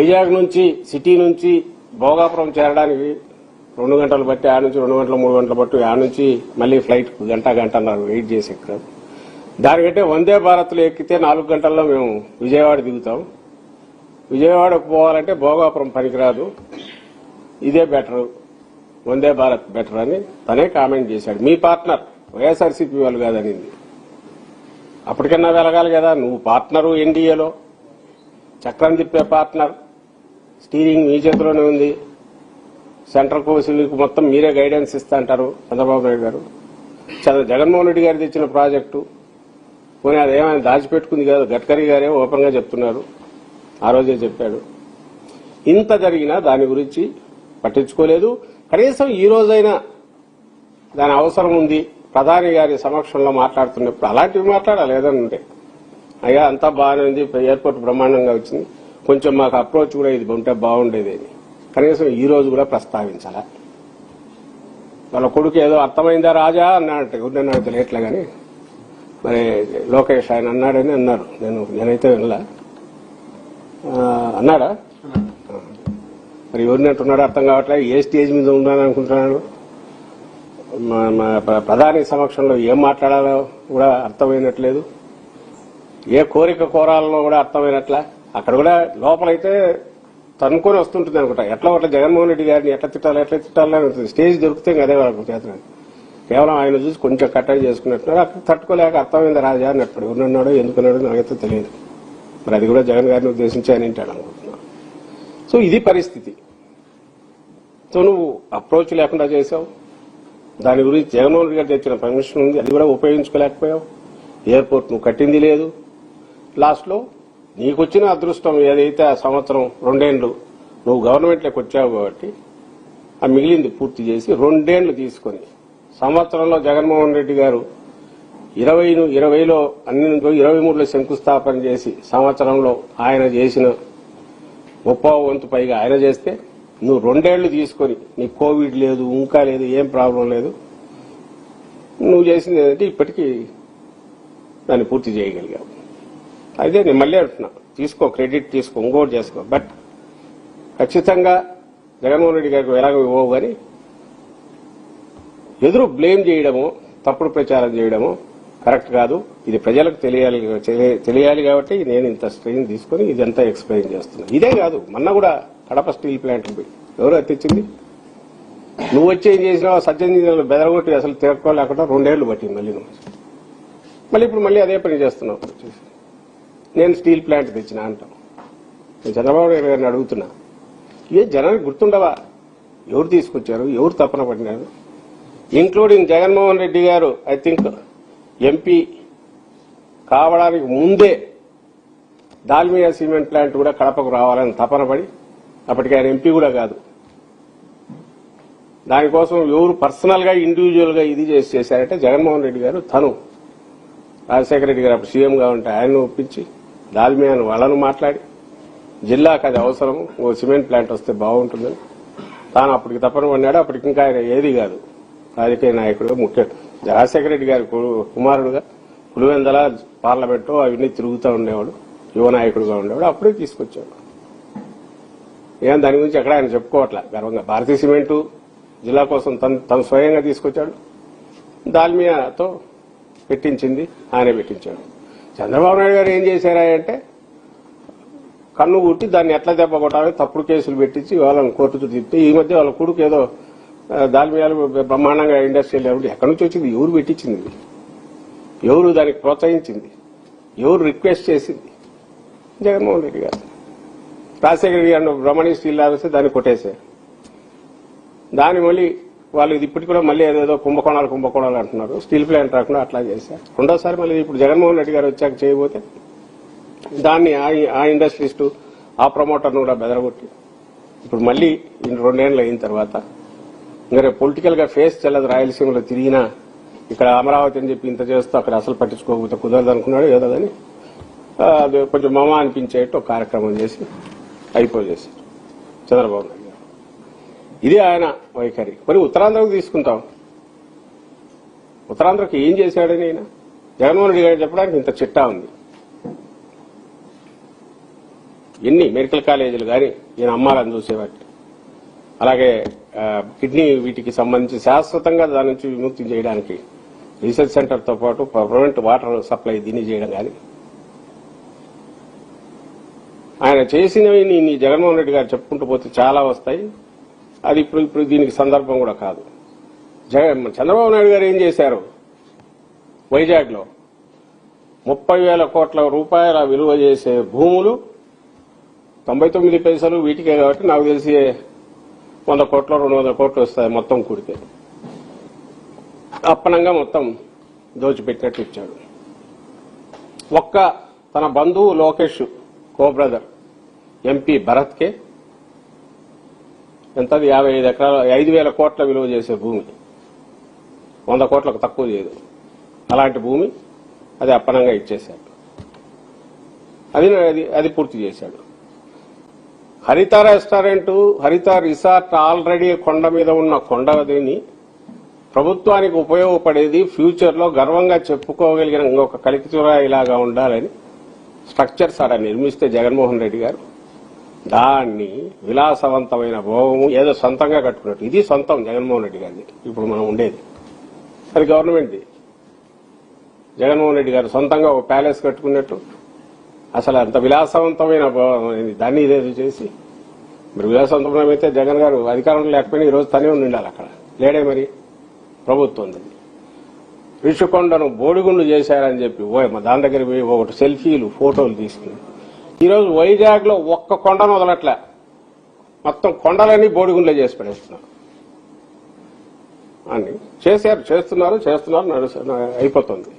వైజాగ్ నుంచి సిటీ నుంచి భోగాపురం చేరడానికి 2 గంటలు బట్టి ఆ నుంచి 2 గంటలు 3 గంటలు బట్టి ఆ నుంచి మళ్ళీ ఫ్లైట్ గంటన్నర వెయిట్ చేసి ఎక్కుతాం. దానికంటే వందే భారత్లో ఎక్కితే 4 గంటల్లో మేము విజయవాడ దిగుతాం. విజయవాడకు పోవాలంటే భోగాపురం పనికిరాదు, ఇదే బెటర్, వందే భారత్ బెటర్ అని తనే కామెంట్ చేశాడు. మీ పార్ట్నర్ వైఎస్ఆర్సీపీ వాళ్ళు కాదనింది. అప్పటికన్నా వెలగాలి కదా, నువ్వు పార్ట్నరు ఎన్డీఏలో, చక్రం తిప్పే పార్ట్నర్, స్టీరింగ్ మీ చేతిలోనే ఉంది, సెంట్రల్ కౌన్సిల్కు మొత్తం మీరే గైడెన్స్ ఇస్తా అంటారు చంద్రబాబు నాయుడు గారు. జగన్మోహన్ రెడ్డి గారు తెచ్చిన ప్రాజెక్టు పోనీ అదేమైనా దాచిపెట్టుకుంది కాదు, గడ్కరీ గారే ఓపెన్ గా చెప్తున్నారు, ఆ రోజే చెప్పాడు. ఇంత జరిగినా దాని గురించి పట్టించుకోలేదు. కనీసం ఈ రోజైనా దాని అవసరం ఉంది, ప్రధాని గారి సమక్షంలో మాట్లాడుతున్నప్పుడు అలాంటివి మాట్లాడాలి. ఏదంటే అయ్యా అంతా బాగానే ఉంది, ఎయిర్పోర్ట్ బ్రహ్మాండంగా వచ్చింది, కొంచెం మాకు అప్రోచ్ కూడా ఇది ఉంటే బాగుండేది అని కనీసం ఈ రోజు కూడా ప్రస్తావించాలా. వాళ్ళ కొడుకు ఏదో అర్థమైందా రాజా అన్నాడంటే, ఎవరినన్నా తెలియట్లే కానీ మరి లోకేష్ ఆయన అన్నాడని అన్నారు, నేనైతే వినలా. అన్నాడా? మరి ఎవరిని అంటున్నాడో అర్థం కావట్లేదు. ఏ స్టేజ్ మీద ఉన్నాను అనుకుంటున్నాడు, ప్రధాని సమక్షంలో ఏం మాట్లాడాలో కూడా అర్థమైనట్లేదు, ఏ కోరిక కోరాలనో కూడా అర్థమైనట్లే. అక్కడ కూడా లోపలైతే తనుకొని వస్తుంటుంది అనుకుంటా. ఎట్లా అట్లా జగన్మోహన్ రెడ్డి గారిని ఎట్లా తిట్టాలని ఉంటుంది. స్టేజ్ దొరికితే అదే వాళ్ళకు చేతున్నారు. కేవలం ఆయన చూసి కొంచెం కట్టడి చేసుకున్నట్టున్నారు. అక్కడ తట్టుకోలేక అర్థమైంది రాజా అన్నప్పుడు ఎవరున్నాడో ఎందుకున్నాడో నాకైతే తెలియదు. మరి అది కూడా జగన్ గారిని ఉద్దేశించి ఆయన వింటాడు అనుకుంటున్నా. సో ఇది పరిస్థితి. సో నువ్వు అప్రోచ్ లేకుండా చేసావు. దాని గురించి జగన్మోహన్ రెడ్డి గారు తెచ్చిన పర్మిషన్ ఉంది, అది కూడా ఉపయోగించుకోలేకపోయావు. ఎయిర్పోర్ట్ నువ్వు కట్టింది లేదు. లాస్ట్ లో నీకొచ్చిన అదృష్టం ఏదైతే ఆ సంవత్సరం 2 ఏళ్లు నువ్వు గవర్నమెంట్లోకి వచ్చావు కాబట్టి ఆ మిగిలింది పూర్తి చేసి 2 ఏళ్లు తీసుకుని సంవత్సరంలో జగన్మోహన్ రెడ్డి గారు 20లో అన్ని 23లో శంకుస్థాపన చేసి సంవత్సరంలో ఆయన చేసిన 30వ వంతు పైగా ఆయన చేస్తే నువ్వు 2 ఏళ్లు తీసుకొని నీకు కోవిడ్ లేదు, ఇంకా లేదు, ఏం ప్రాబ్లం లేదు, నువ్వు చేసింది ఏంటంటే ఇప్పటికీ దాన్ని పూర్తి చేయగలిగావు. అయితే నేను మళ్ళీ అంటున్నా, తీసుకో, క్రెడిట్ తీసుకో, ఇంకోటి చేసుకో, బట్ ఖచ్చితంగా జగన్మోహన్ రెడ్డి గారికి ఎలాగో ఇవ్వవు కానీ ఎదురు బ్లేమ్ చేయడము, తప్పుడు ప్రచారం చేయడము కరెక్ట్ కాదు. ఇది ప్రజలకు తెలియాలి కాబట్టి నేను ఇంత స్ట్రెయిన్ తీసుకుని ఇదంతా ఎక్స్ప్లెయిన్ చేస్తున్నా. ఇదే కాదు, మొన్న కూడా కడప స్టీల్ ప్లాంట్ ఎవరు తెచ్చింది, నువ్వు వచ్చి ఏం చేసినావు, 18 బెదరగొట్టి అసలు తిరగలేకుండా 2 ఏళ్లు పట్టింది. మళ్ళీ ఇప్పుడు మళ్ళీ అదే పని చేస్తున్నావు. నేను స్టీల్ ప్లాంట్ తెచ్చిన అంటాం. నేను చంద్రబాబు నాయుడు గారిని అడుగుతున్నా, ఏ జనానికి గుర్తుండవా ఎవరు తీసుకొచ్చారు, ఎవరు తపన పడినారు, ఇంక్లూడింగ్ జగన్మోహన్ రెడ్డి గారు ఐ థింక్ ఎంపీ కావడానికి ముందే దాల్మియా సిమెంట్ ప్లాంట్ కూడా కడపకు రావాలని తపన పడి, అప్పటికి ఆయన ఎంపీ కూడా కాదు, దానికోసం ఎవరు పర్సనల్ గా ఇండివిజువల్ గా ఇది చేశారంటే జగన్మోహన్ రెడ్డి గారు. తను రాజశేఖర రెడ్డి గారు అప్పుడు సీఎంగా ఉంటే ఆయన్ను ఒప్పించి దాల్మియాను వాళ్ళను మాట్లాడి జిల్లాకు అది అవసరం, ఓ సిమెంట్ ప్లాంట్ వస్తే బాగుంటుందని తాను అప్పటికి తప్పన పడినాడు. అప్పటికి ఇంకా ఆయన ఏది కాదు, రాజకీయ నాయకుడుగా ముఖ్య రాజశేఖర రెడ్డి గారి కుమారుడుగా పులివెందల పార్లమెంటు అవన్నీ తిరుగుతూ ఉండేవాడు, యువ నాయకుడుగా ఉండేవాడు. అప్పుడే తీసుకొచ్చాడు. ఏం దాని గురించి ఎక్కడ ఆయన చెప్పుకోవట్లే గర్వంగా. భారతీయ సిమెంటు జిల్లా కోసం తను స్వయంగా తీసుకొచ్చాడు, దాల్మియాతో పెట్టించింది ఆయనే పెట్టించాడు. చంద్రబాబు నాయుడు గారు ఏం చేశారంటే కన్ను గుట్టి దాన్ని ఎట్లా దెబ్బ కొట్టాలని తప్పుడు కేసులు పెట్టించి వాళ్ళని కోర్టుకు తిప్పి ఈ మధ్య వాళ్ళ కొడుకు ఏదో దాల్మియాలు బ్రహ్మాండంగా ఇండస్ట్రియల్ లెవెల్ ఎక్కడి నుంచి వచ్చింది, ఎవరు పెట్టించింది, ఎవరు దానికి ప్రోత్సహించింది, ఎవరు రిక్వెస్ట్ చేసింది, జగన్మోహన్ రెడ్డి గారు. రాజశేఖర రెడ్డి గారు బ్రహ్మణి స్టీల్ వస్తే దాన్ని కొట్టేశారు. దాన్ని మళ్ళీ వాళ్ళు ఇప్పటికి కూడా మళ్ళీ ఏదేదో కుంభకోణాలు అంటున్నారు. స్టీల్ ప్లాంట్ రాకుండా అట్లా చేశారు. రెండోసారి మళ్ళీ ఇప్పుడు జగన్మోహన్ రెడ్డి గారు వచ్చాక చేయబోతే దాన్ని ఆ ఇండస్ట్రీస్టు ఆ ప్రమోటర్ను కూడా బెదరగొట్టి ఇప్పుడు మళ్ళీ 2 ఏళ్లు అయిన తర్వాత ఇంకా రేపు పొలిటికల్ గా ఫేస్ చెల్లదు. రాయలసీమలో తిరిగినా ఇక్కడ అమరావతి అని చెప్పి ఇంత చేస్తూ అక్కడ అసలు పట్టించుకోకపోతే కుదరదు అనుకున్నాడు. ఏదో కానీ కొంచెం మమ అనిపించేట్టు ఒక కార్యక్రమం చేసి అయిపోయేసారు చంద్రబాబు నాయుడు గారు. ఇది ఆయన వైఖరి. మరి ఉత్తరాంధ్రకు తీసుకుంటాం, ఉత్తరాంధ్రకు ఏం చేశాడని ఆయన జగన్మోహన్ రెడ్డి గారు చెప్పడానికి ఇంత చిట్టా ఉంది. ఎన్ని మెడికల్ కాలేజీలు కానీ ఈయన అమ్మాలని చూసేవాటి. అలాగే కిడ్నీ వీటికి సంబంధించి శాశ్వతంగా దాని నుంచి విముక్తి చేయడానికి రీసెర్చ్ సెంటర్తో పాటు పర్మనెంట్ వాటర్ సప్లై దీన్ని చేయడం కానీ ఆయన చేసినవి నీ జగన్మోహన్ రెడ్డి గారు చెప్పుకుంటూ పోతే చాలా వస్తాయి. అది ఇప్పుడు దీనికి సందర్భం కూడా కాదు. చంద్రబాబు నాయుడు గారు ఏం చేశారు? వైజాగ్లో 30,000 కోట్ల రూపాయల విలువ చేసే భూములు 99 పైసలు వీటికే కాబట్టి నాకు తెలిసి 100 కోట్లు 200 కోట్లు వస్తాయి మొత్తం కూడితే. అప్పనంగా మొత్తం దోచిపెట్టినట్టు ఇచ్చాడు. ఒక్క తన బంధువు లోకేష్ కో బ్రదర్ ఎంపీ భరత్కే ఎంతది 55 ఎకరాలు 5,000 కోట్ల విలువ చేసే భూమి 100 కోట్లకు తక్కువ చేయదు. అలాంటి భూమి అది అప్పనంగా ఇచ్చేశాడు. అది పూర్తి చేశాడు. హరిత రెస్టారెంట్, హరిత రిసార్ట్ ఆల్రెడీ కొండ మీద ఉన్న కొండని ప్రభుత్వానికి ఉపయోగపడేది ఫ్యూచర్ లో గర్వంగా చెప్పుకోగలిగిన ఇంకొక కలికితురాయిలాగా ఉండాలని స్ట్రక్చర్స్ ఆడ నిర్మిస్తే జగన్మోహన్ రెడ్డి గారు దాన్ని విలాసవంతమైన భోగము ఏదో సొంతంగా కట్టుకున్నట్టు. ఇది సొంతం జగన్మోహన్ రెడ్డి గారిది. ఇప్పుడు మనం ఉండేది అది గవర్నమెంట్ది. జగన్మోహన్ రెడ్డి గారు సొంతంగా ఒక ప్యాలెస్ కట్టుకున్నట్టు అసలు అంత విలాసవంతమైన దాన్ని ఇదేదో చేసి మరి విలాసవంతమైతే జగన్ గారు అధికారంలో లేకపోయినా ఈ రోజు తనే ఉండాలి. అక్కడ లేడే మరి ప్రభుత్వం ఉంది. రిషికొండను బోడిగుండు చేశారని చెప్పి దాని దగ్గర పోయి ఒకటి సెల్ఫీలు ఫోటోలు తీసుకుని ఈరోజు వైజాగ్ లో ఒక్క కొండను వదలట్లే, మొత్తం కొండలన్నీ బోడిగుండ్లే చేసి పడేస్తున్నారు అని చేస్తున్నారు అయిపోతుంది.